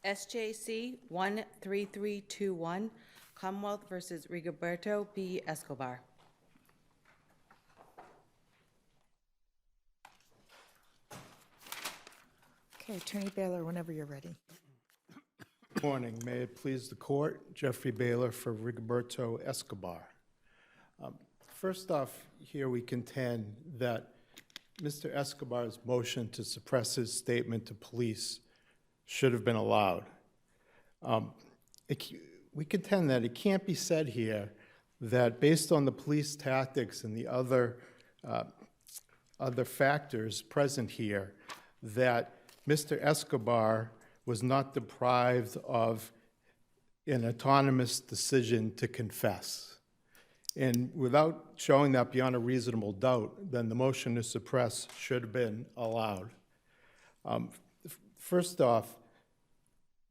SJC-13321, Commonwealth versus Rigoberto B. Escobar. Okay, Attorney Baylor, whenever you're ready. Good morning. May it please the court, Jeffrey Baylor for Rigoberto Escobar. First off, here we contend that Mr. Escobar's motion to suppress his statement to police should have been allowed. We contend that it can't be said here that based on the police tactics and the other factors present here, that Mr. Escobar was not deprived of an autonomous decision to confess. And without showing that beyond a reasonable doubt, then the motion to suppress should have been allowed. First off,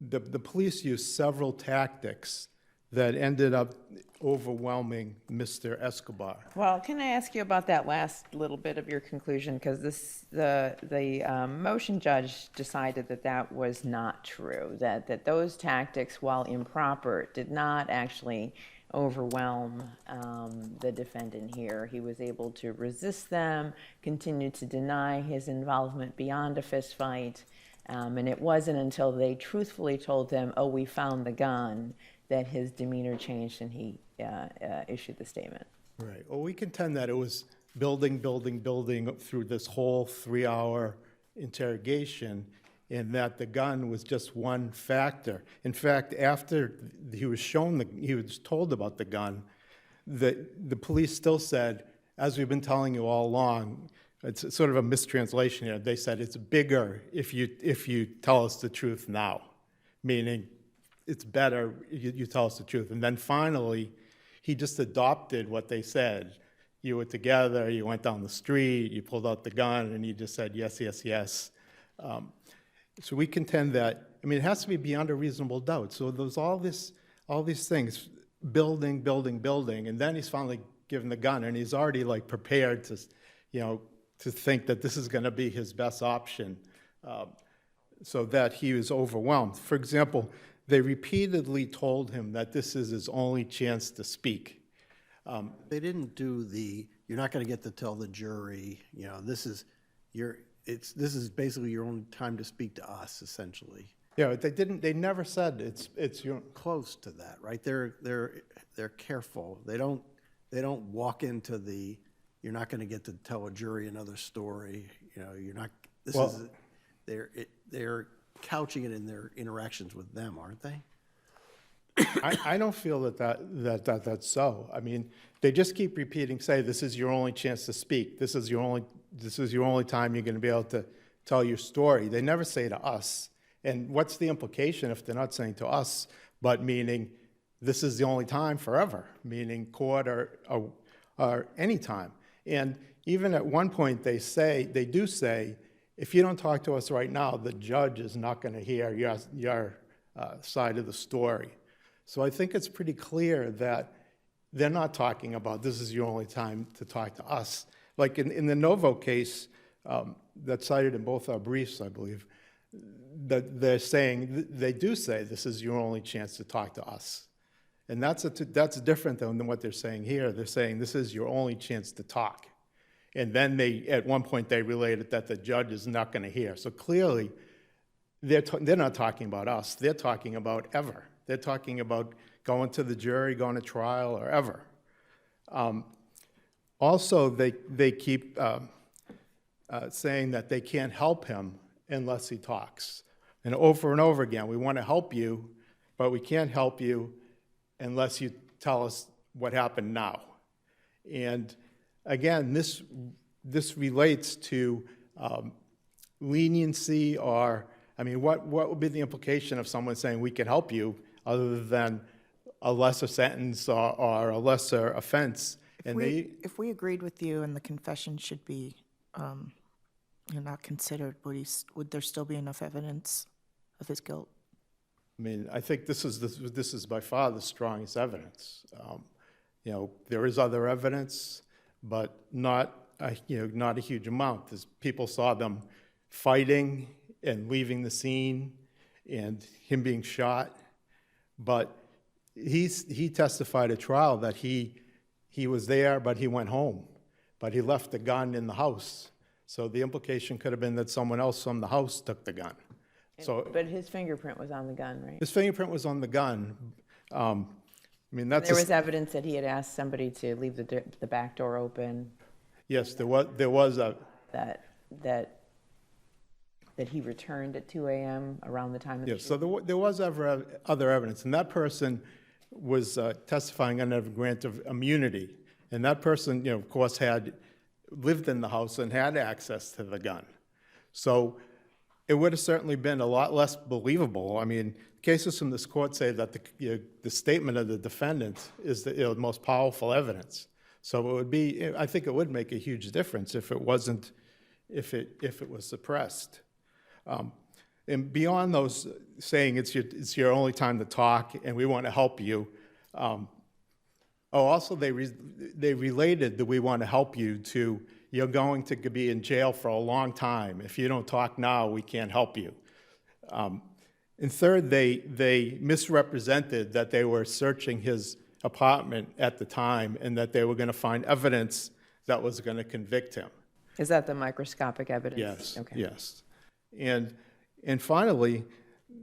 the police used several tactics that ended up overwhelming Mr. Escobar. Well, can I ask you about that last little bit of your conclusion? Because the motion judge decided that that was not true, that those tactics, while improper, did not actually overwhelm the defendant here. He was able to resist them, continue to deny his involvement beyond a fist fight, and it wasn't until they truthfully told him, "Oh, we found the gun," that his demeanor changed and he issued the statement. Right. Well, we contend that it was building through this whole 3-hour interrogation, and that the gun was just one factor. In fact, after he was told about the gun, the police still said, as we've been telling you all along, it's sort of a mistranslation here. They said it's bigger if you tell us the truth now, meaning it's better you tell us the truth. And then finally, he just adopted what they said. You were together, you went down the street, you pulled out the gun, and he just said, yes, yes, yes. So we contend that, I mean, it has to be beyond a reasonable doubt. So there's all these things, building, and then he's finally given the gun, and he's already like prepared to, to think that this is going to be his best option, so that he was overwhelmed. For example, they repeatedly told him that this is his only chance to speak. They didn't do you're not going to get to tell the jury, this is basically your only time to speak to us, essentially. Yeah, they never said it's your. Close to that, right? They're careful. They don't walk into you're not going to get to tell a jury another story. You're not, they're couching it in their interactions with them, aren't they? I don't feel that's so. I mean, they just keep repeating, say, this is your only chance to speak. This is your only time you're going to be able to tell your story. They never say to us. And what's the implication if they're not saying to us, but meaning this is the only time forever, meaning court or any time. And even at one point they do say, if you don't talk to us right now, the judge is not going to hear your side of the story. So I think it's pretty clear that they're not talking about this is your only time to talk to us. Like in the Novo case that's cited in both our briefs, I believe, that they do say this is your only chance to talk to us. And that's different than what they're saying here. They're saying this is your only chance to talk. And then at one point they related that the judge is not going to hear. So clearly they're not talking about us. They're talking about ever. They're talking about going to the jury, going to trial, or ever. Also, they keep saying that they can't help him unless he talks. And over again, we want to help you, but we can't help you unless you tell us what happened now. And again, this relates to leniency, or, I mean, what would be the implication of someone saying we can help you other than a lesser sentence or a lesser offense? If we agreed with you and the confession should be not considered, would there still be enough evidence of his guilt? I mean, I think this is by far the strongest evidence. There is other evidence, but not a huge amount. People saw them fighting and leaving the scene, and him being shot. But he testified at trial that he was there, but he went home. But he left the gun in the house. So the implication could have been that someone else from the house took the gun. So But his fingerprint was on the gun, right? his fingerprint was on the gun. I mean, that's There was evidence that he had asked somebody to leave the back door open, yes, there was a, that he returned at 2 a.m. around the time of the yes, so there was other evidence, and that person was testifying under a grant of immunity. And that person, of course, had lived in the house and had access to the gun. So it would have certainly been a lot less believable. I mean, cases from this court say that the statement of the defendant is the most powerful evidence. So it would be, I think it would make a huge difference if it wasn't, if it was suppressed. And beyond those saying it's your only time to talk and we want to help you, also they related that we want to help you to you're going to be in jail for a long time. If you don't talk now, we can't help you. And third, they misrepresented that they were searching his apartment at the time and that they were going to find evidence that was going to convict him. Is that the microscopic evidence? Yes, Okay. yes. And finally,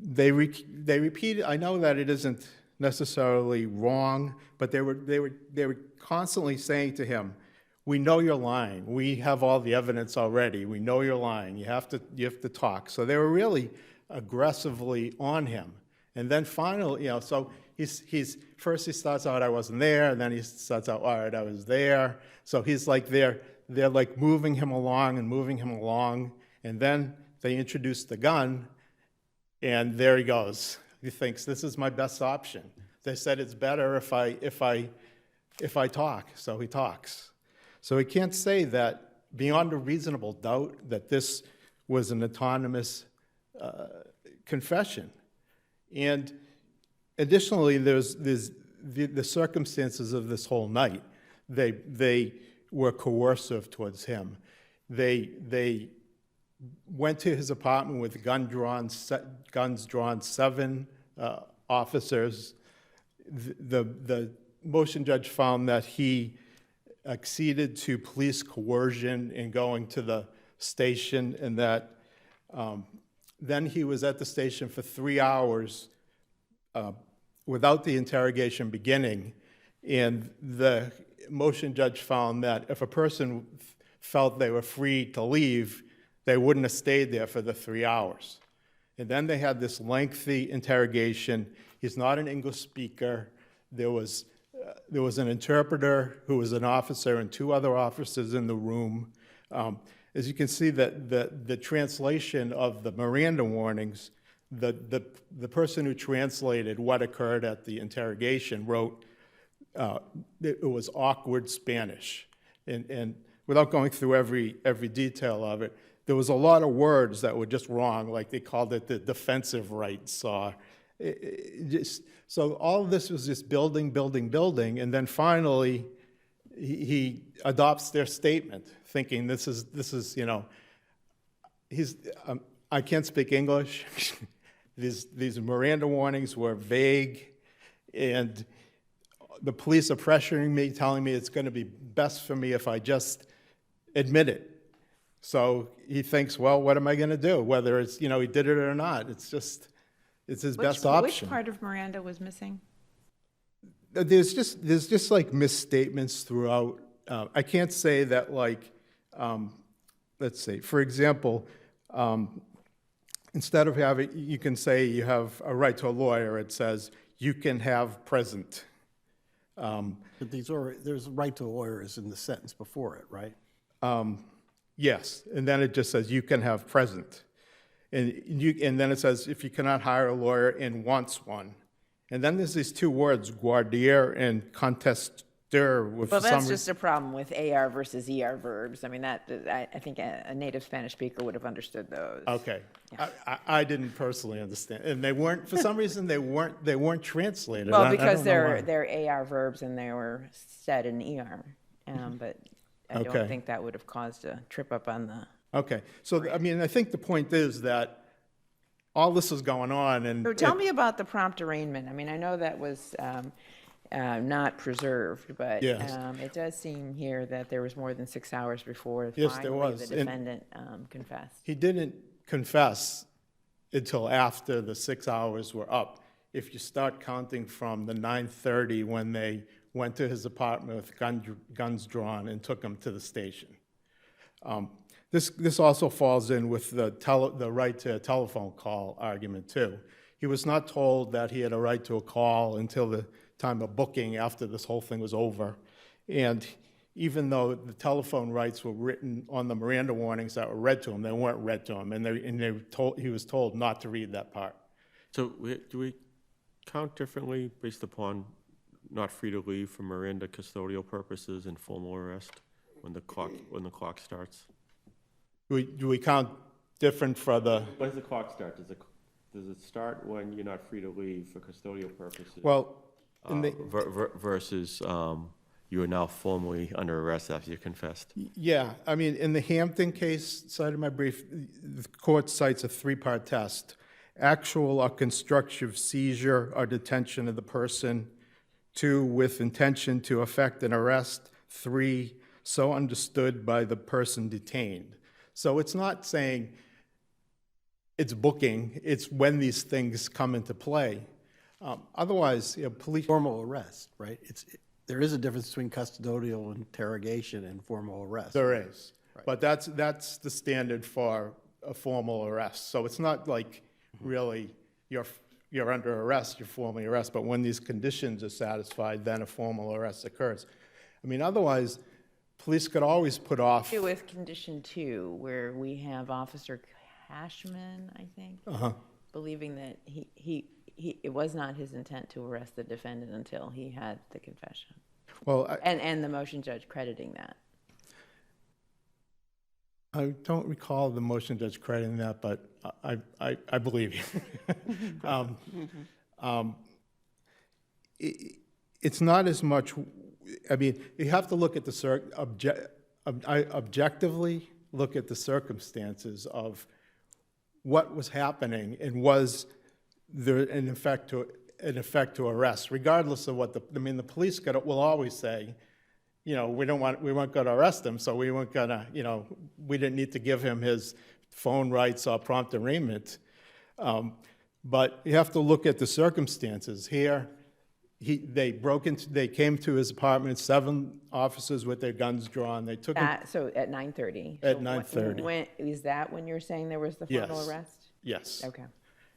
they repeated, I know that it isn't necessarily wrong, but they were constantly saying to him, we know you're lying. We have all the evidence already. We know you're lying. You have to talk. So they were really aggressively on him. And then finally, so he's first he starts out, I wasn't there, and then he starts out, all right, I was there. So he's like they're like moving him along, and then they introduce the gun, and there he goes. He thinks this is my best option. They said it's better if I talk, so he talks. So he can't say that beyond a reasonable doubt that this was an autonomous confession. And additionally, there's the circumstances of this whole night. They were coercive towards him. They went to his apartment with guns drawn, 7 officers. The motion judge found that he acceded to police coercion in going to the station, and that then he was at the station for 3 hours without the interrogation beginning. And the motion judge found that if a person felt they were free to leave, they wouldn't have stayed there for the 3 hours. And then they had this lengthy interrogation. He's not an English speaker. There was an interpreter who was an officer and 2 other officers in the room. As you can see, that the translation of the Miranda warnings, the person who translated what occurred at the interrogation wrote it was awkward Spanish. And without going through every detail of it, there was a lot of words that were just wrong, like they called it the defensive rights. So all of this was just building, and then finally he adopts their statement, thinking this is I can't speak English. These Miranda warnings were vague, and the police are pressuring me, telling me it's going to be best for me if I just admit it. So he thinks, well, what am I going to do? Whether it's, he did it or not, it's his best option. Which part of Miranda was missing? There's just like misstatements throughout. I can't say that, like, let's see, for example, instead of having, you can say you have a right to a lawyer, it says you can have present. But there's a right to a lawyer is in the sentence before it, right? Yes, and then it just says you can have present. And then it says if you cannot hire a lawyer and wants one. And then there's these 2 words, guardier and contesteur. Well, that's just a problem with AR versus ER verbs. I mean, I think a native Spanish speaker would have understood those. Okay, yeah. I didn't personally understand, and they weren't, for some reason, they weren't translated. Well, because they're AR verbs and they were said in ER, but I Okay. don't think that would have caused a trip up on the. Okay, so I mean, I think the point is that all this was going on, and So tell me about the prompt arraignment. I mean, I know that was not preserved, but Yes. it does seem here that there was more than 6 hours before Yes, there finally was. the defendant confessed. he didn't confess until after the 6 hours were up. If you start counting from the 9:30 when they went to his apartment with guns drawn and took him to the station. This also falls in with the right to a telephone call argument, too. He was not told that he had a right to a call until the time of booking after this whole thing was over. And even though the telephone rights were written on the Miranda warnings that were read to him, they weren't read to him, and he was told not to read that part. So do we count differently based upon not free to leave for Miranda custodial purposes and formal arrest when the clock starts? Do we count different for the, When does the clock start? Does it start when you're not free to leave for custodial purposes? well, in the, Versus you are now formally under arrest after you confessed? yeah, I mean, in the Hampton case cited in my brief, the court cites a three-part test: actual or constructive seizure or detention of the person; 2, with intention to effect an arrest; 3, so understood by the person detained. So it's not saying it's booking, it's when these things come into play. Otherwise, police... Formal arrest, right? There is a difference between custodial interrogation and formal arrest. There is, but that's the standard for a formal arrest. So it's not like really you're under arrest, you're formally arrested, but when these conditions are satisfied, then a formal arrest occurs. I mean, otherwise, police could always put off... With condition 2, where we have Officer Cashman, I think, believing that it was not his intent to arrest the defendant until he had the confession. Well, And the motion judge crediting that. I don't recall the motion judge crediting that, but I believe you. It's not as much, I mean, you have to look at the objectively look at the circumstances of what was happening and was there an effect to arrest, regardless of what the police will always say, we weren't going to arrest him, so we weren't going to, we didn't need to give him his phone rights or prompt arraignment. But you have to look at the circumstances. Here, they came to his apartment, 7 officers with their guns drawn. They took him. So at 9:30? At 9:30. Is that when you're saying there was the final Yes. arrest? Yes. Okay.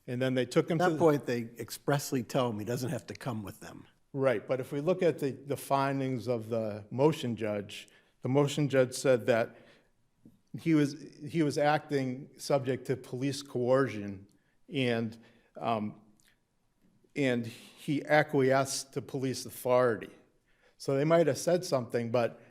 And then they took him At to that point, they expressly tell him he doesn't have to come with them. Right, but if we look at the findings of the motion judge said that he was acting subject to police coercion, and he acquiesced to police authority. So they might have said something, but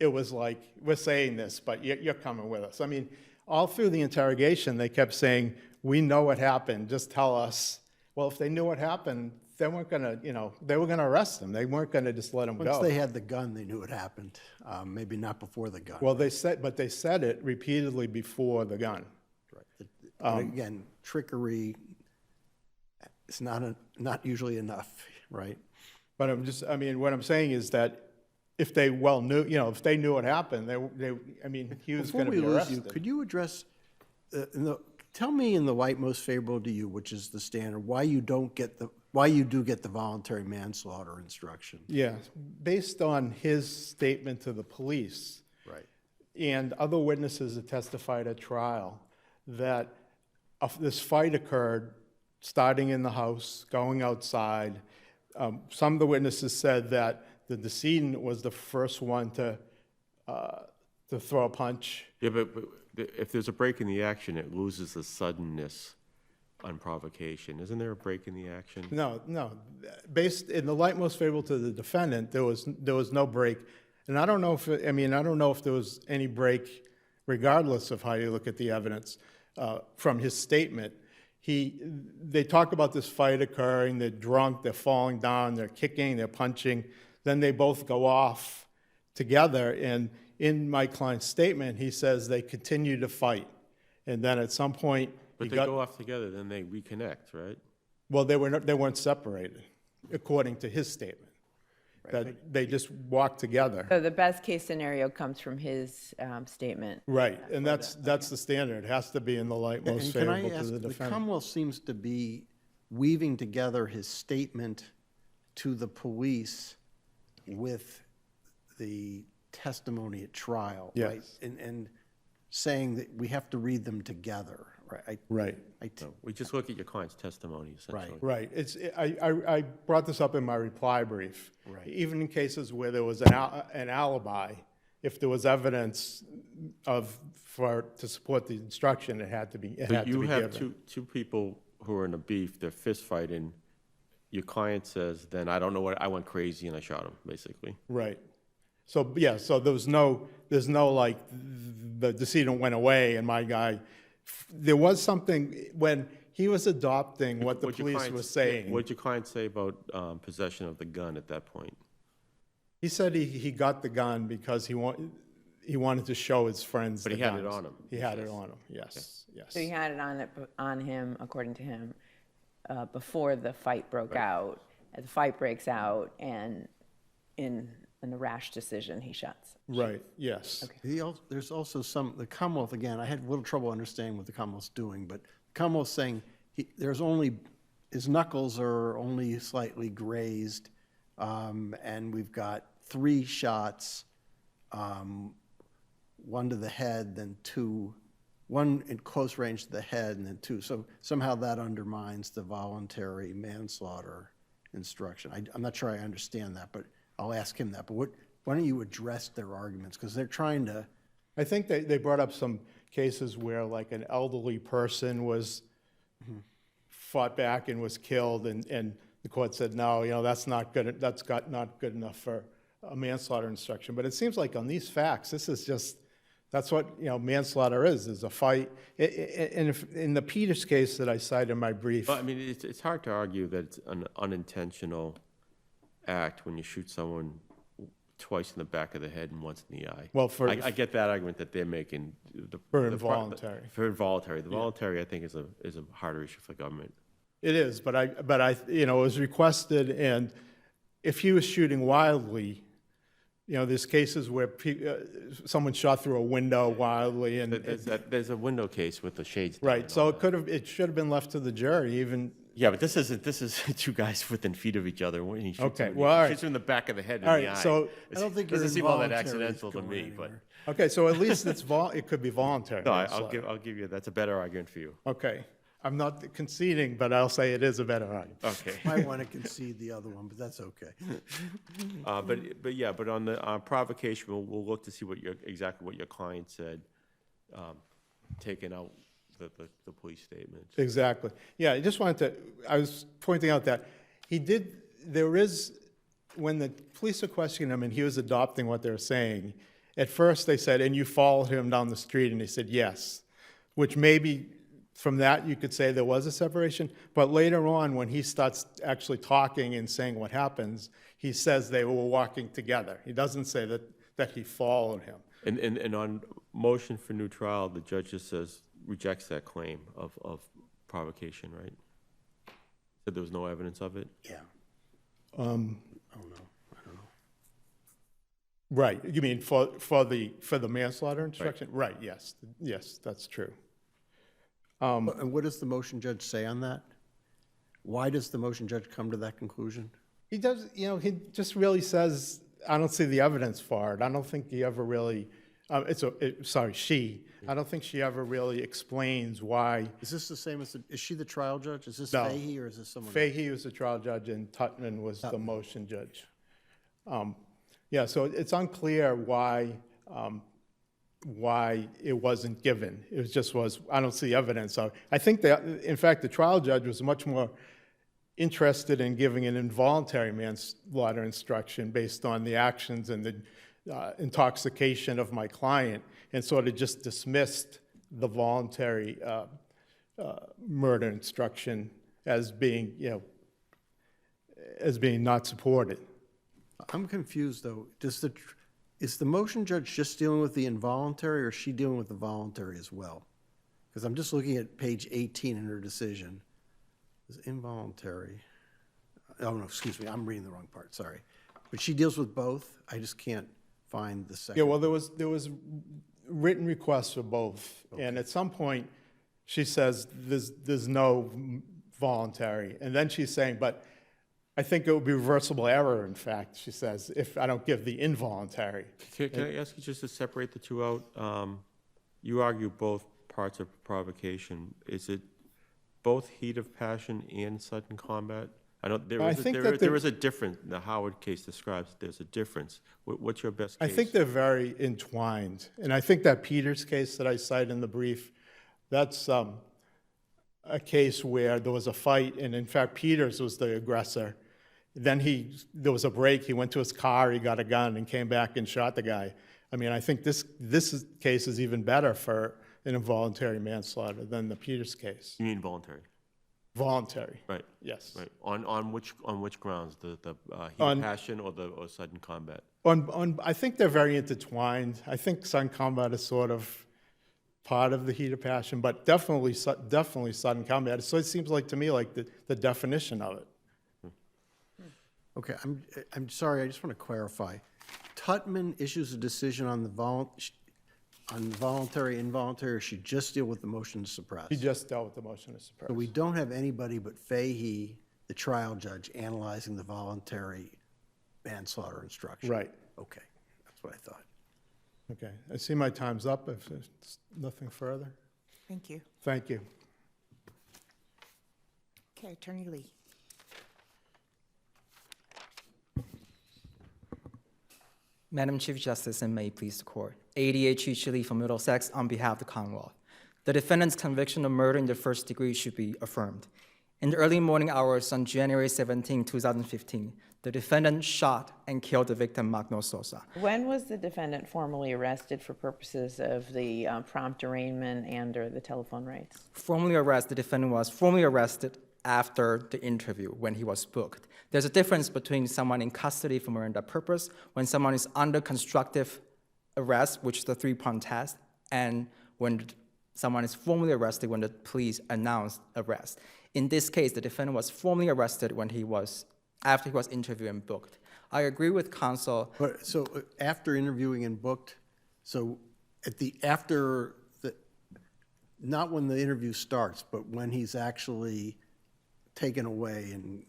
it was like, we're saying this, but you're coming with us. I mean, all through the interrogation, they kept saying, we know what happened, just tell us. Well, if they knew what happened, they weren't going to, they were going to arrest him. They weren't going to just let him go. Once they had the gun, they knew what happened. Maybe not before the gun. Well, they said it repeatedly before the gun. Right. But again, trickery is not usually enough, right? But what I'm saying is that if they knew, if they knew what happened, he was going to be Before we lose you, arrested. could you address, tell me in the light most favorable to you, which is the standard, why you do get the voluntary manslaughter instruction? Yeah, based on his statement to the police. Right. And other witnesses that testified at trial, that this fight occurred starting in the house, going outside. Some of the witnesses said that the decedent was the first one to throw a punch. Yeah, but if there's a break in the action, it loses the suddenness on provocation. Isn't there a break in the action? No. Based in the light most favorable to the defendant, there was no break, and I don't know if there was any break, regardless of how you look at the evidence from his statement. They talk about this fight occurring. They're drunk. They're falling down. They're kicking. They're punching. Then they both go off together. And in my client's statement, he says they continue to fight, and then at some point But they go off together, then they reconnect, right? Well, they weren't separated, according to his statement. That they just walked together. So the best-case scenario comes from his statement. Right, and that's the standard. It has to be in the light most And can I favorable to ask, the the defendant. Commonwealth seems to be weaving together his statement to the police with the testimony at trial, right? Yes. And saying that we have to read them together, right? Right. So we just look at your client's testimony, essentially. Right. I brought this up in my reply brief. Right. Even in cases where there was an alibi, if there was evidence to support the instruction, it had to be given. But you have two people who are in a beef, they're fist fighting. Your client says, then I don't know what, I went crazy and I shot him, basically. Right. So, yeah, so there's no like, the decedent went away and my guy, there was something, when he was adopting what the What'd your police client- were saying. What'd your client say about possession of the gun at that point? He said he got the gun because he wanted to show his friends But the he had it guns. on him, He he had it says. on him, yes, yes. So he had it on him, according to him, before the fight broke out. As the fight breaks out, and in a rash decision, he shuts. Right, yes. There's also the Commonwealth, again, I had a little trouble understanding what the Commonwealth's doing, but the Commonwealth's saying his knuckles are only slightly grazed, and we've got 3 shots, one to the head, then 2, one in close range to the head, and then 2. So somehow that undermines the voluntary manslaughter instruction. I'm not sure I understand that, but I'll ask him that. But why don't you address their arguments? Because they're trying to, I think they brought up some cases where like an elderly person was fought back and was killed, and the court said, no, that's not good, not good enough for a manslaughter instruction. But it seems like on these facts, this is just, that's what, manslaughter is a fight. In the Peters case that I cited in my brief. Well, I mean, it's hard to argue that it's an unintentional act when you shoot someone twice in the back of the head and once in the eye. Well, I get that argument that they're making. For involuntary. For involuntary. The voluntary, I think, is a harder issue for the government. It is, but it was requested, and if he was shooting wildly, there's cases where someone shot through a window wildly, and There's a window case with the shades down right. and So all it should have been left to the jury, even. Yeah, but this is 2 guys within feet of each other. When he shoots Okay, him, well, all he right. shoots him in the back of the head and All the right, eye. so I don't think your doesn't seem all that involuntary is accidental to going me, but anywhere. Okay, so at least it could be voluntary. no, manslaughter. I'll give you that's a better argument for you. Okay, I'm not conceding, but I'll say it is a better argument. Okay, might want to concede the other one, but that's okay. but on the provocation, we'll look to see exactly what your client said, taking out the police statements. Exactly. Yeah, I was pointing out that when the police are questioning him and he was adopting what they were saying, at first they said, and you followed him down the street, and he said yes, which maybe from that you could say there was a separation, but later on when he starts actually talking and saying what happens, he says they were walking together. He doesn't say that he followed him. And on motion for new trial, the judge just rejects that claim of provocation, right? Said there was no evidence of it? Yeah. I don't know. Right, you mean for the manslaughter instruction? Right, yes, that's true. And what does the motion judge say on that? Why does the motion judge come to that conclusion? He does, he just really says, I don't see the evidence for it. I don't think he ever really, she. I don't think she ever really explains why. Is this the same as, is she the trial judge? Is this No. Fahey or is this someone else? Fahey was the trial judge and Tutman was the motion judge. Yeah, so it's unclear why it wasn't given. It just was, I don't see evidence. I think that, in fact, the trial judge was much more interested in giving an involuntary manslaughter instruction based on the actions and the intoxication of my client, and sort of just dismissed the voluntary murder instruction as being, not supported. I'm confused, though. Is the motion judge just dealing with the involuntary, or is she dealing with the voluntary as well? Because I'm just looking at page 18 in her decision. It's involuntary. Oh, no, excuse me, I'm reading the wrong part, sorry. But she deals with both. I just can't find the second. Yeah, well, there was written requests for both. And at some point, she says there's no voluntary. And then she's saying, but I think it would be reversible error, in fact, she says, if I don't give the involuntary. Can I ask you just to separate the two out? You argue both parts of provocation. Is it both heat of passion and sudden combat? I know I think that there is a difference. The Howard case describes there's a difference. What's your best case? I think they're very entwined. And I think that Peters case that I cite in the brief, that's a case where there was a fight, and in fact, Peters was the aggressor. Then there was a break, he went to his car, he got a gun, and came back and shot the guy. I mean, I think this case is even better for an involuntary manslaughter than the Peters case. You mean voluntary? Voluntary. Right. Yes. Right. On which grounds? The heat of passion or sudden combat? I think they're very intertwined. I think sudden combat is sort of part of the heat of passion, but definitely sudden combat. So it seems like to me like the definition of it. Okay, I'm sorry, I just want to clarify. Tutman issues a decision on the voluntary, involuntary, or she just deal with the motion to suppress? He just dealt with the motion to suppress. So we don't have anybody but Fahey, the trial judge, analyzing the voluntary manslaughter instruction? Right. Okay, that's what I thought. Okay, I see my time's up. If there's nothing further. Thank you. Thank you. Okay, Attorney Lee. Madam Chief Justice, and may it please the court. ADA Chief Lee from Middlesex on behalf of the Commonwealth. The defendant's conviction of murder in the first degree should be affirmed. In the early morning hours on January 17, 2015, the defendant shot and killed the victim, Magno Sosa. When was the defendant formally arrested for purposes of the prompt arraignment and/or the telephone rights? The defendant was formally arrested after the interview when he was booked. There's a difference between someone in custody for Miranda purpose, when someone is under constructive arrest, which is the three-prong test, and when someone is formally arrested when the police announced arrest. In this case, the defendant was formally arrested after he was interviewed and booked. I agree with counsel. But so after interviewing and booked, so not when the interview starts, but when he's actually taken away and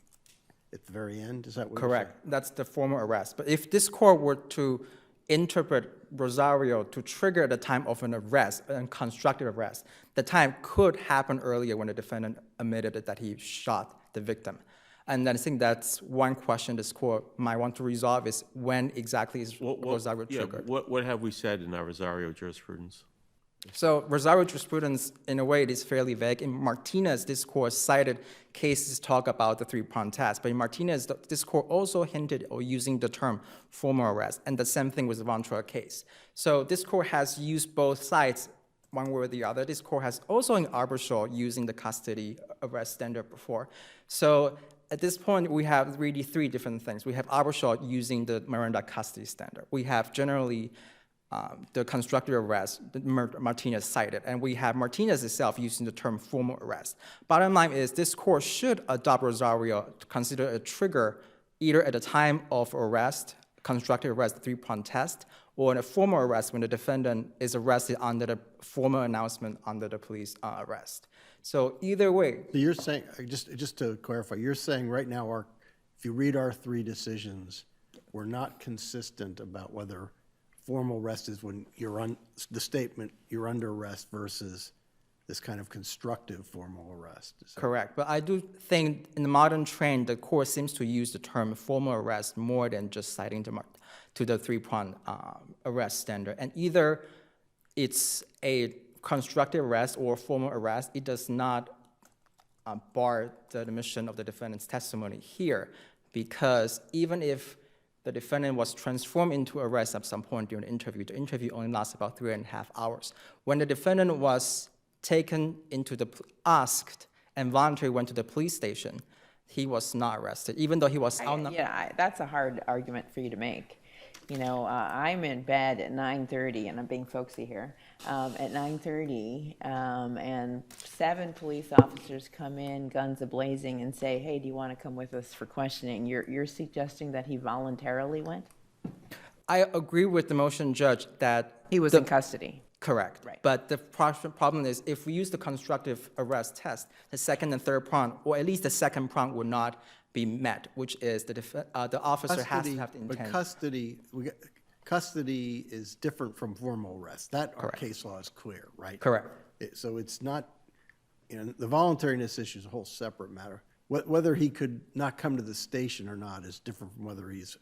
at the very end, is that what you're saying? Correct. That's the formal arrest. But if this court were to interpret Rosario to trigger the time of an arrest, a constructive arrest, the time could happen earlier when the defendant admitted that he shot the victim. And I think that's one question this court might want to resolve is when exactly is Rosario triggered. What have we said in our Rosario jurisprudence? So Rosario jurisprudence, in a way, it is fairly vague. In Martinez, this court cited cases talk about the three-prong test. But in Martinez, this court also hinted or using the term formal arrest. And the same thing with the Von Troy case. So this court has used both sides, one way or the other. This court has also in Arbitral using the custody arrest standard before. So at this point, we have really three different things. We have Arbitral using the Miranda custody standard. We have generally the constructive arrest that Martinez cited, and we have Martinez itself using the term formal arrest. Bottom line is this court should adopt Rosario to consider a trigger either at the time of arrest, constructive arrest, the three-prong test, or in a formal arrest when the defendant is arrested under the formal announcement under the police arrest. So either way. So you're saying, just to clarify, you're saying right now, if you read our three decisions, we're not consistent about whether formal arrest is when the statement you're under arrest versus this kind of constructive formal arrest. Correct, but I do think in the modern trend, the court seems to use the term formal arrest more than just citing to the three-prong arrest standard. And either it's a constructive arrest or formal arrest, it does not bar the admission of the defendant's testimony here, because even if the defendant was transformed into arrest at some point during the interview only lasts about 3.5 hours. When the defendant was taken into asked and voluntarily went to the police station, he was not arrested, even though he was outnumbered. Yeah, that's a hard argument for you to make. you know, I'm in bed at 9:30, and I'm being folksy here, at 9:30, and 7 police officers come in, guns a-blazing, and say, hey, do you want to come with us for questioning? You're suggesting that he voluntarily went? I agree with the motion judge that. He was the- in custody. Correct. Right. But the problem is, if we use the constructive arrest test, the second and third prong, or at least the second prong, would not be met, which is the officer has to have the But intent. custody is different from formal arrest. That, our Correct. case law is clear, right? Correct. So it's not, you know, the voluntariness issue is a whole separate matter. Whether he could not come to the station or not is different from whether he's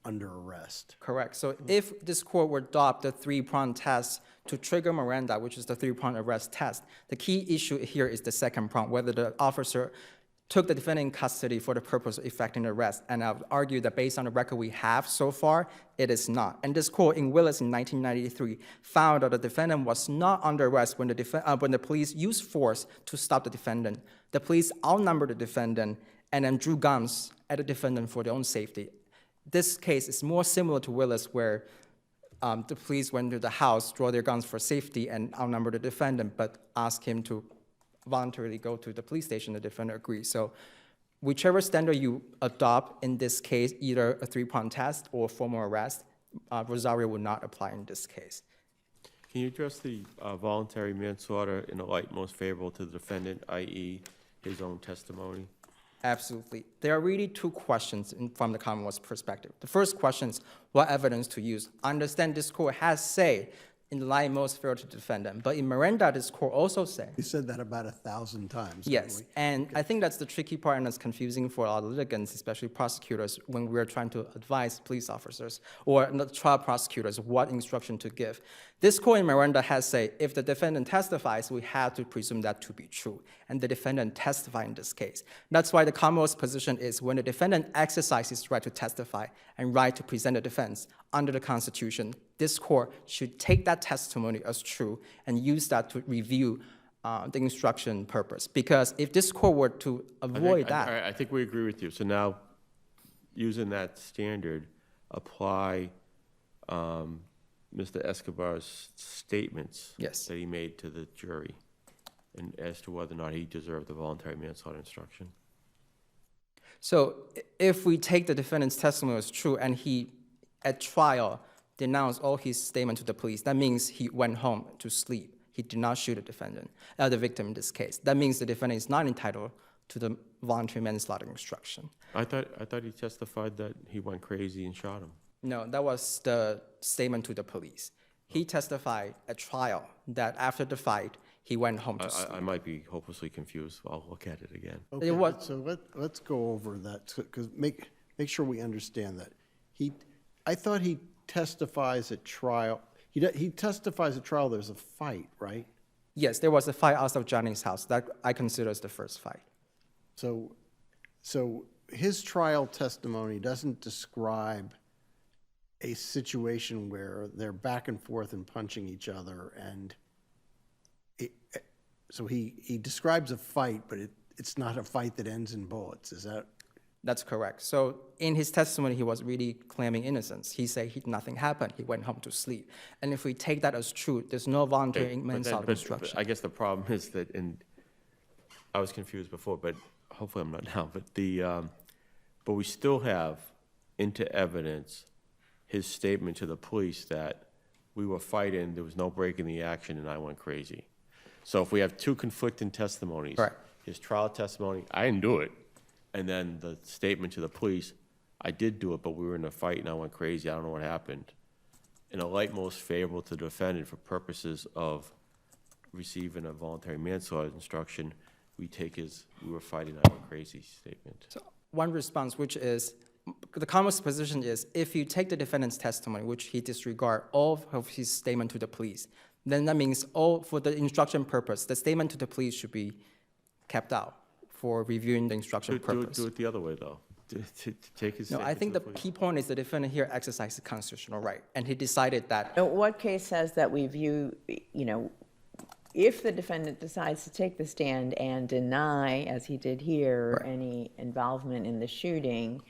under arrest. Correct. So if this court would adopt the three-prong test to trigger Miranda, which is the three-prong arrest test, the key issue here is the second prong, whether the officer took the defendant in custody for the purpose of effecting the arrest. And I would argue that based on the record we have so far, it is not. And this court in Willis in 1993 found that the defendant was not under arrest when the police used force to stop the defendant. The police outnumbered the defendant and then drew guns at the defendant for their own safety. This case is more similar to Willis, where the police went to the house, draw their guns for safety, and outnumber the defendant, but ask him to voluntarily go to the police station. The defendant agrees. So whichever standard you adopt in this case, either a three-prong test or formal arrest, Rosario would not apply in this case. Can you address the voluntary manslaughter in the light most favorable to the defendant, i.e. his own testimony? Absolutely. There are really two questions from the Commonwealth's perspective. The first question is what evidence to use. I understand this court has said in the light most favorable to the defendant, but in Miranda, this court also said. We said that about 1,000 times. Yes, haven't and I think that's the tricky part, and it's confusing for our litigants, especially prosecutors, when we're trying to advise police officers or trial prosecutors what instruction to give. This court in Miranda has said if the defendant testifies, we have to presume that to be true, and the defendant testified in this case. That's why the Commonwealth's position is when the defendant exercises his right to testify and right to present a defense under the Constitution, this court should take that testimony as true and use that to review the instruction purpose. Because if this court were to avoid that. I think we agree with you. So now, using that standard, apply Mr. Escobar's statements Yes. that he made to the jury, and as to whether or not he deserved the voluntary manslaughter instruction. So if we take the defendant's testimony as true and he, at trial, denounced all his statement to the police, that means he went home to sleep. He did not shoot the victim in this case. That means the defendant is not entitled to the voluntary manslaughter instruction. I thought he testified that he went crazy and shot him. No, that was the statement to the police. He testified at trial that after the fight, he went home to sleep. I might be hopelessly confused. I'll look at it again. we? Okay, was- so let's go over that, because make sure we understand that. I thought he testifies at trial. He testifies at trial there's a fight, right? Yes, there was a fight outside of Johnny's house. That I consider as the first fight. So his trial testimony doesn't describe a situation where they're back and forth and punching each other, and so he describes a fight, but it's not a fight that ends in bullets. Is that? That's correct. So in his testimony, he was really claiming innocence. He said nothing happened. He went home to sleep. And if we take that as true, there's no voluntary manslaughter instruction. But I guess the problem is that, I was confused before, but hopefully I'm not now. But we still have into evidence his statement to the police that we were fighting, there was no break in the action, and I went crazy. So if we have two conflicting testimonies, Correct. his trial testimony, I didn't do it, and then the statement to the police, I did do it, but we were in a fight and I went crazy, I don't know what happened. In a light most favorable to the defendant for purposes of receiving a voluntary manslaughter instruction, we take his, we were fighting, I went crazy statement. So one response, which is, the Commonwealth's position is, if you take the defendant's testimony, which he disregard all of his statement to the police, then that means for the instruction purpose, the statement to the police should be kept out for reviewing the instruction purpose. Do it the other way, though. To take his No, statement I think to the police. key point is the defendant here exercised a constitutional right, and he decided that. Now, what case says that we view, if the defendant decides to take the stand and deny, as he did here, any involvement in the shooting,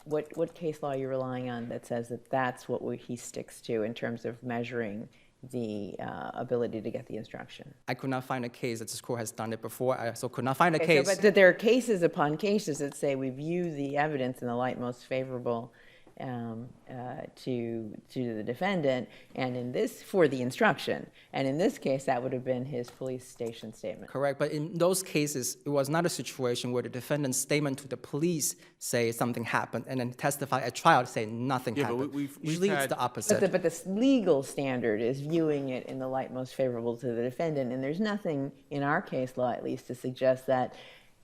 what case law are you relying on that says that that's what he sticks to in terms of measuring the ability to get the instruction? I could not find a case that this court has done it before. I also could not find a Okay, case. so, but that there are cases upon cases that say we view the evidence in the light most favorable to the defendant, and in this, for the instruction. And in this case, that would have been his police station statement. Correct, but in those cases, it was not a situation where the defendant's statement to the police say something happened, and then testify at trial say nothing Yeah, but happened. we've Usually it's had- the opposite. But the legal standard is viewing it in the light most favorable to the defendant, and there's nothing in our case law, at least, to suggest that.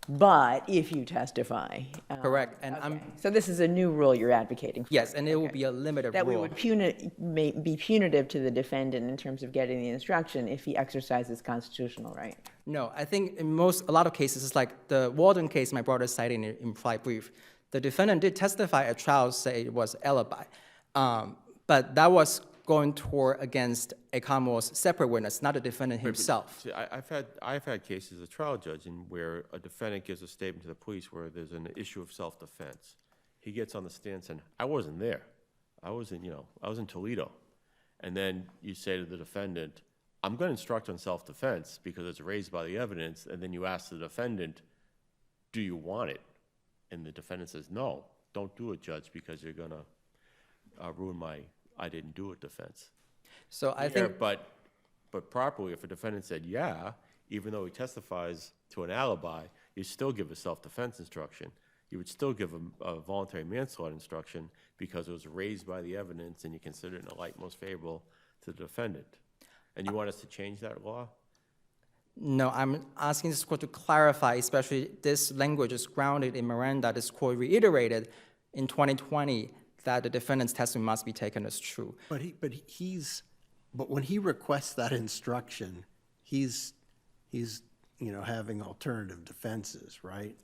But if you testify. Correct, and Okay. So this is a new rule you're advocating for? yes, and it will be a limited That we rule. would be punitive to the defendant in terms of getting the instruction if he exercises constitutional right. No, I think in a lot of cases, it's like the Walden case my brother cited in the implied brief. The defendant did testify at trial, say it was alibi, but that was going toward against a Commonwealth's separate witness, not the defendant himself. See, I've had cases as a trial judge in where a defendant gives a statement to the police where there's an issue of self-defense. He gets on the stand saying, I wasn't there. I was in Toledo. And then you say to the defendant, I'm going to instruct on self-defense because it's raised by the evidence. And then you ask the defendant, do you want it? And the defendant says, no, don't do it, Judge, because you're going to ruin my I didn't do it defense. So I Yeah, think, but properly, if a defendant said, yeah, even though he testifies to an alibi, you still give a self-defense instruction. You would still give him a voluntary manslaughter instruction because it was raised by the evidence and you consider it in a light most favorable to the defendant. And you want us to change that law? no, I'm asking this court to clarify, especially this language is grounded in Miranda. This court reiterated in 2020 that the defendant's testimony must be taken as true. But when he requests that instruction, he's having alternative defenses, right?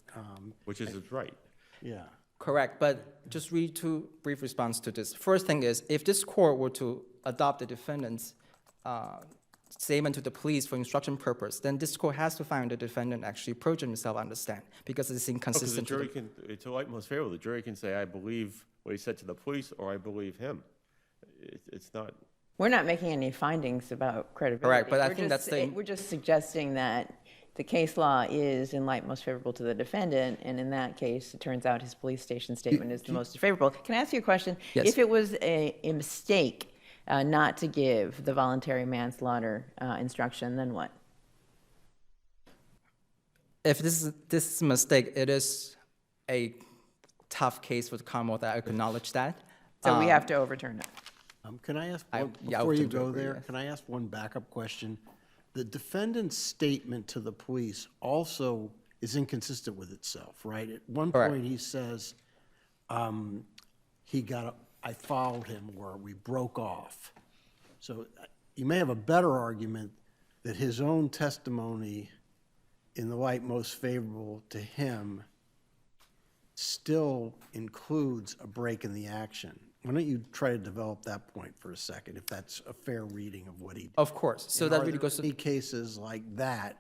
Which is his right. Yeah. Correct, but just read two brief response to this. First thing is, if this court were to adopt the defendant's statement to the police for instruction purpose, then this court has to find the defendant actually perjured himself on the stand because it's Because the inconsistent. to jury the- can, it's a light most favorable. The jury can say, I believe what he said to the police, or I believe him. It's not. We're not making any findings about credibility. Correct, but I We're think just- that's the- We're just suggesting that the case law is in light most favorable to the defendant, and in that case, it turns out his police station statement is the most favorable. Can I ask you a question? Yes. If it was a mistake not to give the voluntary manslaughter instruction, then what? If this is a mistake, it is a tough case for the Commonwealth. I acknowledge that. So we have to overturn it. Can I ask, I before would you tend to go agree, there, yes. can I ask one backup question? The defendant's statement to the police also is inconsistent with itself, right? At one Correct. point, he says, I followed him, or we broke off. So you may have a better argument that his own testimony in the light most favorable to him still includes a break in the action. Why don't you try to develop that point for a second, if that's a fair reading of what he did? Of course, so And that are really there goes to. any cases like that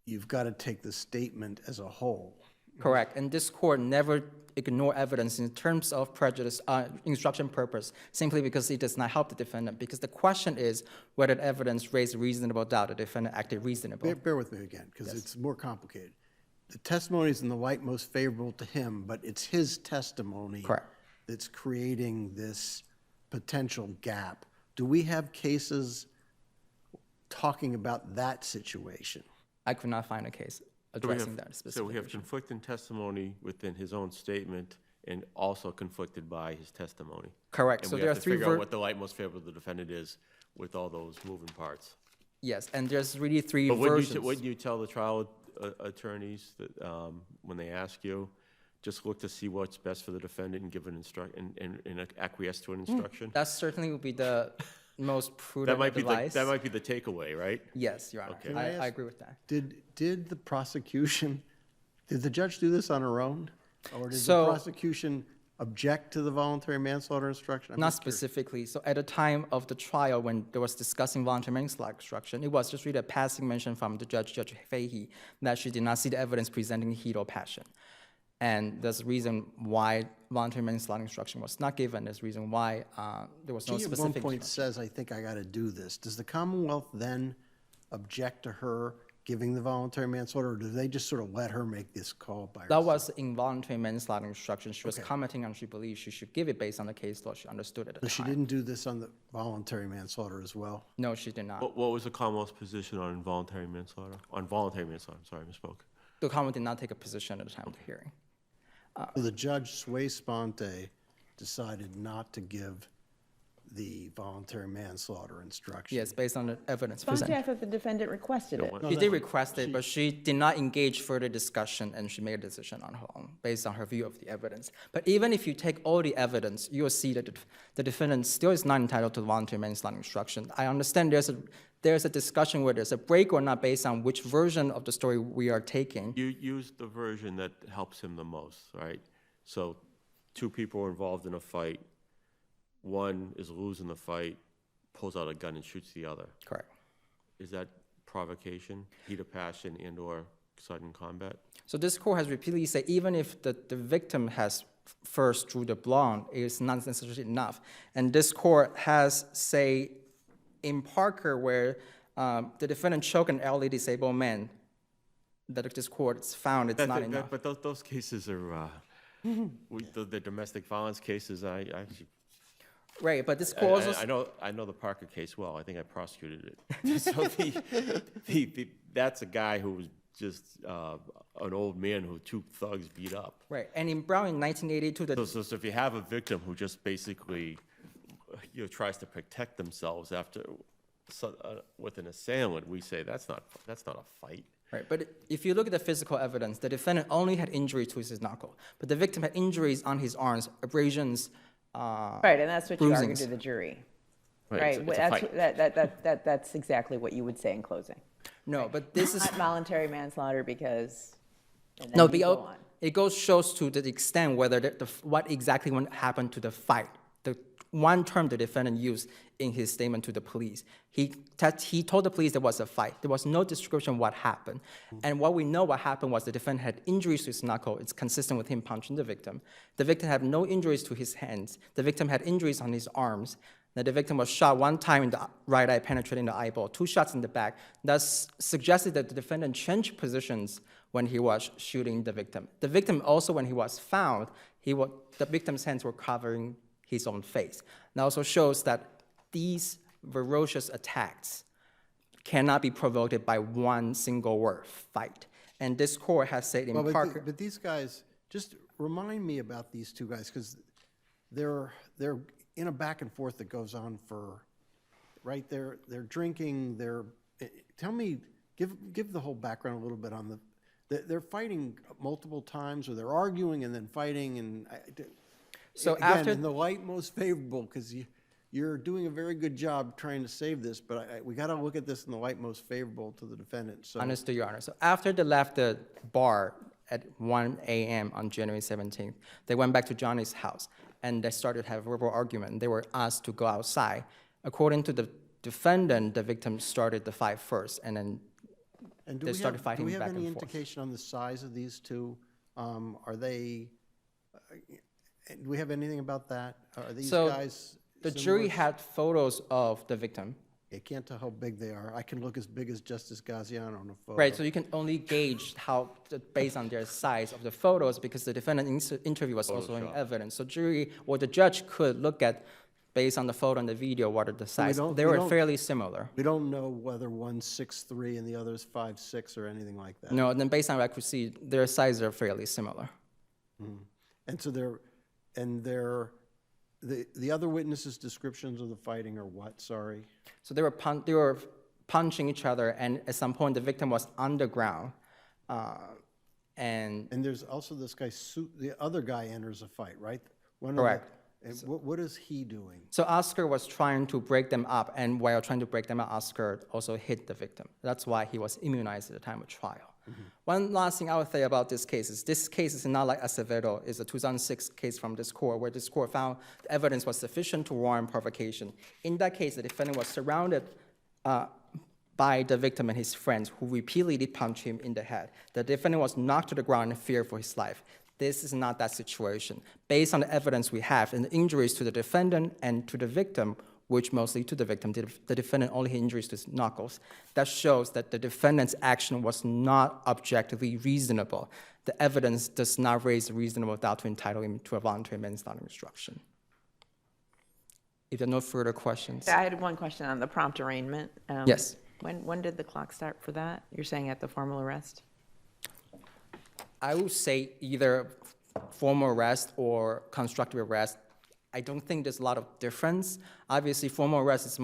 you've got to take the statement as a whole? Correct, and this court never ignore evidence in terms of prejudice, instruction purpose, simply because it does not help the defendant. Because the question is whether the evidence raised reasonable doubt the defendant acted reasonable. Bear with me again, because it's more complicated. The testimony is in the light most favorable to him, but it's his testimony Correct. that's creating this potential gap. Do we have cases talking about that situation? I could not find a case addressing that specific So we have issue. conflicting testimony within his own statement and also conflicted by his testimony. Correct, And so we there are have to three figure out what the light most favorable to the defendant is with all those moving parts. Yes, and there's really three But versions. wouldn't you tell the trial attorneys that when they ask you, just look to see what's best for the defendant and give an and acquiesce to an instruction? That certainly would be the most prudent That might be advice. that might be the takeaway, right? Yes, Your Honor, Okay. I agree with that. Did the prosecution, did the judge do this on her own? Or did the So- prosecution object to the voluntary manslaughter instruction? I'm Not just curious. specifically. So at the time of the trial, when there was discussing voluntary manslaughter instruction, it was just really a passing mention from the judge, Judge Fahey, that she did not see the evidence presenting heat or passion. And there's a reason why voluntary manslaughter instruction was not given. There's a reason why there was no She at one specific point instruction. says, I think I got to do this. Does the Commonwealth then object to her giving the voluntary manslaughter, or do they just sort of let her make this call by That herself? was involuntary manslaughter instruction. She was commenting on she believed she should give it based on the case law. She understood it at So the she time. didn't do this on the voluntary manslaughter as well? No, she did not. What was the Commonwealth's position on involuntary manslaughter? On voluntary manslaughter, I'm sorry, I misspoke. The Commonwealth did not take a position at the time of the hearing. So the judge, sui sponte, decided not to give the voluntary manslaughter instruction? Yes, based on the evidence Sponte, I presented. thought the defendant requested it. She did request it, but she did not engage further discussion, and she made a decision on her own, based on her view of the evidence. But even if you take all the evidence, you will see that the defendant still is not entitled to voluntary manslaughter instruction. I understand there's a discussion where there's a break or not based on which version of the story we are taking. You used the version that helps him the most, right? So 2 people are involved in a fight. One is losing the fight, pulls out a gun and shoots the other. Correct. Is that provocation, heat of passion, and/or sudden combat? So this court has repeatedly said even if the victim has first drew the blow, it is not necessarily enough. And this court has say in Parker where the defendant choked an elderly disabled man, that this court found it's not enough. But those cases are, the domestic violence cases, I actually, Right, but this court also I know the Parker case well. I think I prosecuted it. So that's a guy who was just an old man who 2 thugs beat up. right. And in Brown in 1982, So if you have a victim who just basically, tries to protect themselves with an assailant, we say that's not a fight. right. But if you look at the physical evidence, the defendant only had injuries to his knuckle, but the victim had injuries on his arms, abrasions. Right, and that's what you argued bruisings. to the jury. Right, Right, it's a fight. that's exactly what you would say in closing. No, but this is Not voluntary manslaughter because, and then no. you go on. It shows to the extent whether what exactly happened to the fight. The one term the defendant used in his statement to the police, he told the police there was a fight. There was no description of what happened, and what we know what happened was the defendant had injuries to his knuckle. It's consistent with him punching the victim. The victim had no injuries to his hands. The victim had injuries on his arms. Now, the victim was shot 1 time in the right eye, penetrating the eyeball, 2 shots in the back. Thus suggested that the defendant changed positions when he was shooting the victim. The victim also, when he was found, the victim's hands were covering his own face. That also shows that these ferocious attacks cannot be provoked by one single word, fight. And this court has said in Parker. But these guys, just remind me about these 2 guys, because they're in a back and forth that goes on for, right, they're drinking, tell me, give the whole background a little bit on they're fighting multiple times, or they're arguing and then fighting, and So again, after in the light most favorable, because you're doing a very good job trying to save this, but we got to look at this in the light most favorable to the defendant. So Understood, Your Honor. So after they left the bar at 1 a.m. on January 17th, they went back to Johnny's house, and they started to have a verbal argument. They were asked to go outside. According to the defendant, the victim started the fight first, and then And they started fighting do we back have any and forth. indication on the size of these 2? Are they? Do we have anything about that? Are these So guys? the jury similar? had photos of the victim. I can't tell how big they are. I can look as big as Justice Gaziano on a photo. Right, so you can only gauge based on their size of the photos, because the defendant's interview was also in evidence. So jury, or the judge could look at, based on the photo and the video, what are the size. They were fairly similar. We don't know whether one's 6'3" and the other's 5'6" or anything like that. No, and then based on what I could see, their sizes are fairly similar. And so the other witnesses' descriptions of the fighting are what? Sorry. So they were punching each other, and at some point the victim was on the ground, and And there's also this guy, the other guy enters a fight, right? Correct. And what is he doing? so Oscar was trying to break them up, and while trying to break them up, Oscar also hit the victim. That's why he was immunized at the time of trial. One last thing I would say about this case is not like Acevedo. It's a 2006 case from this court, where this court found the evidence was sufficient to warrant provocation. In that case, the defendant was surrounded by the victim and his friends, who repeatedly punched him in the head. The defendant was knocked to the ground in fear for his life. This is not that situation. Based on the evidence we have and the injuries to the defendant and to the victim, which mostly to the victim, the defendant only had injuries to his knuckles, that shows that the defendant's action was not objectively reasonable. The evidence does not raise a reasonable doubt to entitle him to a voluntary manslaughter instruction. If there are no further questions. I had one question on the prompt arraignment. Yes. When did the clock start for that? You're saying at the formal arrest? I would say either formal arrest or constructive arrest. I don't think there's a lot of difference. Obviously, formal arrest is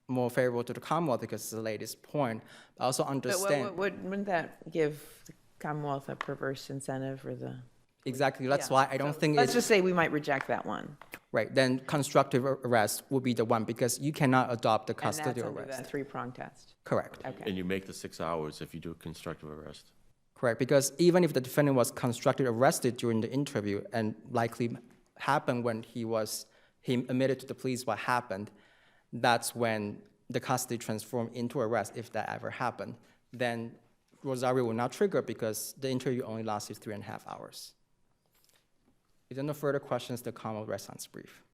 more favorable to the Commonwealth because it's the latest point. I also But understand. wouldn't that give the Commonwealth a perverse incentive for the? Exactly, that's Yeah. why I don't So think let's it's, just say we might reject that one. right, then constructive arrest will be the one because you cannot adopt the And that's custodial under arrest. that three-prong test. Correct. Okay. And you make the 6 hours if you do a constructive arrest. Correct, because even if the defendant was constructively arrested during the interview and likely happened when he admitted to the police what happened, that's when the custody transformed into arrest, if that ever happened. Then Rosario will not trigger because the interview only lasted 3.5 hours. If there are no further questions, the Commonwealth rests on its brief.